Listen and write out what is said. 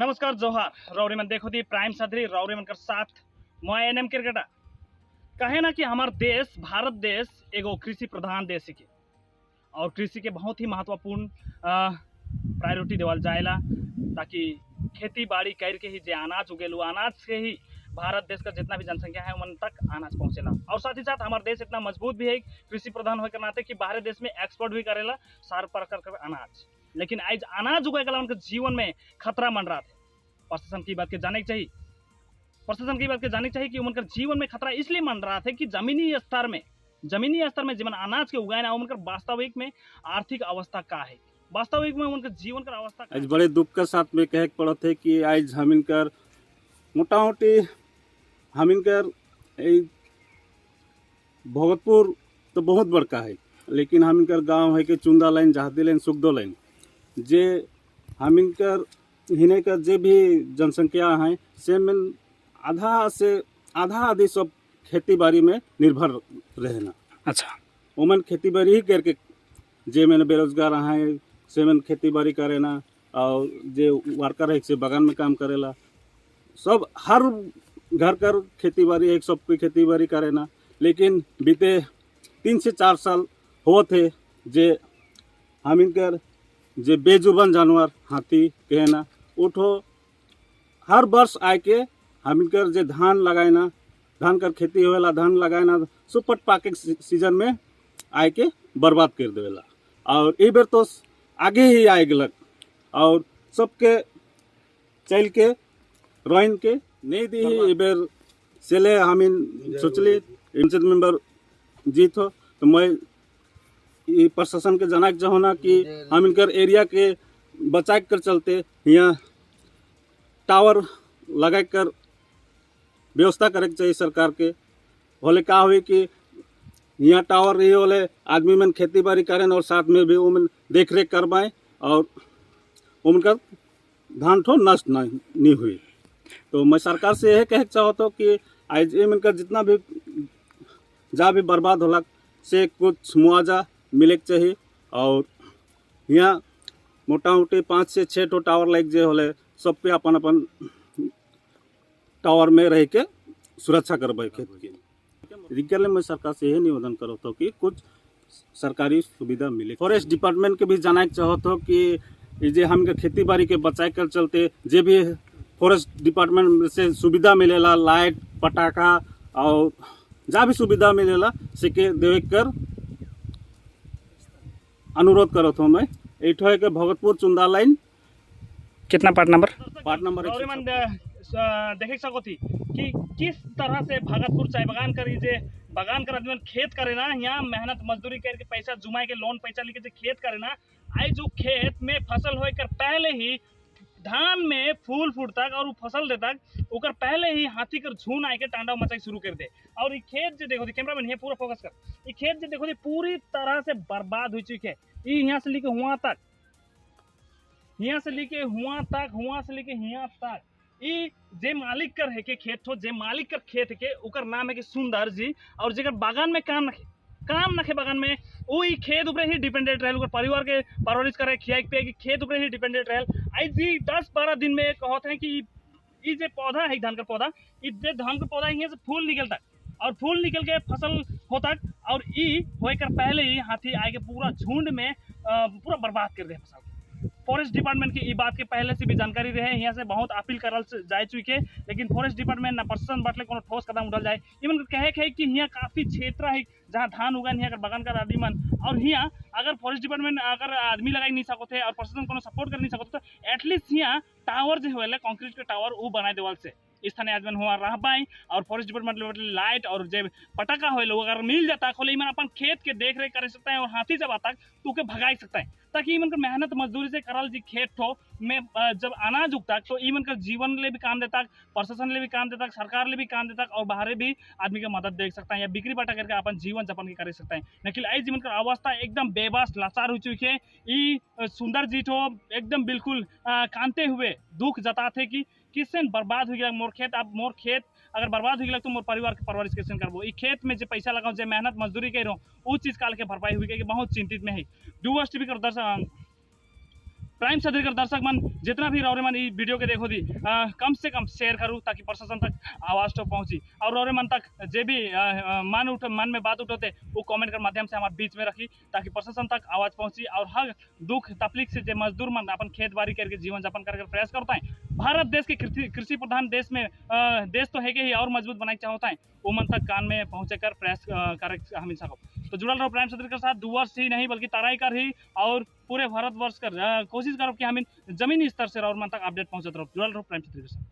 नमस्कार जोहार रौरी मन देखो दी प्राइम सदरी रौरी मन कर साथ मैं एनएम क्रिकेटा कहे ना कि हमार देश भारत देश एगो कृषि प्रधान देश के और कृषि के बहुत ही महत्वपूर्ण प्रायोरिटी देवल जाएला ताकि खेती बाड़ी करके ही जे अनाज उगेलू अनाज से ही भारत देश का जितना भी जनसंख्या है उन तक अनाज पहुंचेला। और साथ ही साथ हमारा देश इतना मजबूत भी है कृषि प्रधान होने के नाते कि बाहर देश में एक्सपोर्ट भी करेला सार प्रकार का अनाज। लेकिन आज अनाज उगेला उनके जीवन में खतरा मन रहा थे। प्रशासन की बात के जाने चाहिए कि उनका जीवन में खतरा इसलिए मन रहा था कि जमीनी स्तर में जीवन अनाज के उगाए ना उनका वास्तविक में आर्थिक अवस्था का है, वास्तविक में उनका जीवन का अवस्था आज बड़े दुख के साथ में कहे पड़त है कि आज हमिनकर मोटा मोटी हमिनकर भगतपुर तो बहुत बड़का है, लेकिन हमिनकर गांव है कि चुंदा लाइन जहादी लाइन सुखदो लाइन जे हमिनकर हिने का जे भी जनसंख्या है से में आधा से आधा आधी सब खेती बाड़ी में निर्भर रहना। अच्छा, उमन खेती बाड़ी ही करके जे मैंने बेरोजगार हैं से मैंने खेती बाड़ी करे ना और जे वर्कर है से बगान में काम करेला सब हर घर कर खेती बाड़ी एक सब कोई खेती बाड़ी करे ना। लेकिन बीते 3 से 4 साल हो थे जे हम इनकर जे बेजुबान जानवर हाथी कहना उठो हर वर्ष आए के हम इनकर जे धान लगाए ना धान कर खेती होवेला धान लगाए ना सुपट पाके सीजन में आए के बर्बाद कर देवेला। और ये बेर तो आगे ही आए गलक और सबके चल के रोइन के नहीं दी ही ये बेर सेले हम सोचली पंचायत मेंबर जीत हो तो मैं ये प्रशासन के जना चाहो ना कि हम इनकर एरिया के बचा कर चलते यहाँ टावर लगा कर व्यवस्था करे चाहिए सरकार के। बोले का हुई कि यहाँ टावर रही बोले आदमी में खेती बाड़ी करें और साथ में भी उन देख रेख करवाएं और उनका धान ठो नष्ट नहीं हुई। तो मैं सरकार से यह कह चाहता हूँ कि आज इनका जितना भी जा भी बर्बाद होला से कुछ मुआवजा मिले चाहिए। और यहाँ मोटा मोटी 5 से 6 ठो टावर लग जे होले सब पे अपन अपन टावर में रह के सुरक्षा करवाए खेत की। मैं सरकार से यही निवेदन करो तो कि कुछ सरकारी सुविधा मिले। फॉरेस्ट डिपार्टमेंट के भी जाना चाहत हो कि जे हम खेती बाड़ी के बचाए कर चलते जे भी फॉरेस्ट डिपार्टमेंट से सुविधा मिलेला लाइट पटाखा और जहाँ भी सुविधा मिलेला से के देवे कर अनुरोध करो तो मैं एठो है के भगतपुर चुंदा लाइन कितना पार्ट नंबर देख सको थी कि किस तरह से भगतपुर चाय बगान करी जे बगान कर आदमी खेत करे ना यहाँ मेहनत मजदूरी करके पैसा जुमाए के लोन पैसा लेके जे खेत करे ना आई जो खेत में फसल होए कर पहले ही धान में फूल फूटतक और फसल देतक ओकर पहले ही हाथी कर झुंड आए के तांडव मचाई शुरू कर दे। और ये खेत जो देखो कैमरामैन ये पूरा फोकस कर ये खेत जो देखो पूरी तरह से बर्बाद हो चुकी है। ये यहाँ से लेके हुआ तक यहाँ से लेके यहाँ तक ई जे मालिक कर है के खेत हो जे मालिक कर खेत के ओकर नाम है कि सुंदर जी और जेकर बागान में काम नखे बागान में वो ई खेत ऊपर ही डिपेंडेंट रहे परिवार के परवरिश करे खियाई पे कि खेत ऊपर ही डिपेंडेंट रहे। आई जी 10-12 दिन में कहते हैं कि ई जे पौधा है धान का पौधा ई जे धान का पौधा यहाँ से फूल निकलता और फूल निकल के फसल होता और ई होए कर पहले ही हाथी आए के पूरा झुंड में पूरा बर्बाद कर दे फसल। फॉरेस्ट डिपार्टमेंट की बात के पहले से भी जानकारी रहे यहाँ से बहुत अपील करल जाए चुके लेकिन फॉरेस्ट डिपार्टमेंट ना प्रशासन बाटले कोनो ठोस कदम उठल जाए। इवन कहे है कि यहाँ काफी क्षेत्र है जहाँ धान उगा यहाँ बगान कर आदमी मन और यहाँ अगर फॉरेस्ट डिपार्टमेंट अगर आदमी लगा नहीं सकते और प्रशासन को सपोर्ट कर नहीं सकते तो एटलीस्ट यहाँ टावर जो होले कंक्रीट के टावर वो बनाए देवल से स्थानीय आदमी हुआ रह पाए और फॉरेस्ट डिपार्टमेंट लाइट और जब पटाखा हो अगर मिल जाता खोले ईमन अपन खेत के देख रेख कर सकता है और हाथी जब आता तो उके भगा सकता है ताकि ईमन कर मेहनत मजदूरी से करल जी खेत ठो में जब अनाज उगता तो ईमन कर जीवन ले भी काम देता प्रशासन ले भी काम देता सरकार ले भी काम देता और बाहर भी आदमी की मदद देख सकता है या बिक्री बाटा करके अपन जीवन यापन के कर सकता है। लेकिन आई जीवन कर अवस्था एकदम बेबस लाचार हो चुकी है। ई सुंदर जी ठो एकदम बिल्कुल कांते हुए दुख जताते कि किसन बर्बाद हो गया मोर खेत। अब मोर खेत अगर बर्बाद हो गया तो मोर परिवार के परवरिश कैसे करबो। ई खेत में जो पैसा लगाओ जो मेहनत मजदूरी करो वो चीज काल के भरपाई हुई कि बहुत चिंतित में है। डूवर्स टीवी कर दर्शक प्राइम सदरी कर दर्शक मन जितना भी रौरे मन ई वीडियो के देखो दी कम से कम शेयर करूँ ताकि प्रशासन तक आवाज़ तो पहुँची और रौरे मन तक जे भी मन में बात उठोते वो कमेंट कर माध्यम से हमारे बीच में रखी ताकि प्रशासन तक आवाज़ पहुँची और हर दुख तकलीफ से जो मजदूर मन अपन खेत बाड़ी करके जीवन यापन करके प्रयास करता है। भारत देश के कृषि प्रधान देश में देश तो है कि ही और मजबूत बनाना चाहता है वो मन तक कान में पहुँचे कर प्रयास कर हम सको। तो जुड़ल रहो प्राइम सदरी के साथ 2 वर्ष ही नहीं बल्कि तराई कर ही और पूरे भारतवर्ष कर कोशिश करो कि हम जमीनी स्तर से और मन तक अपडेट पहुँचते रहो। जुड़ल रहो प्राइम सदरी के साथ।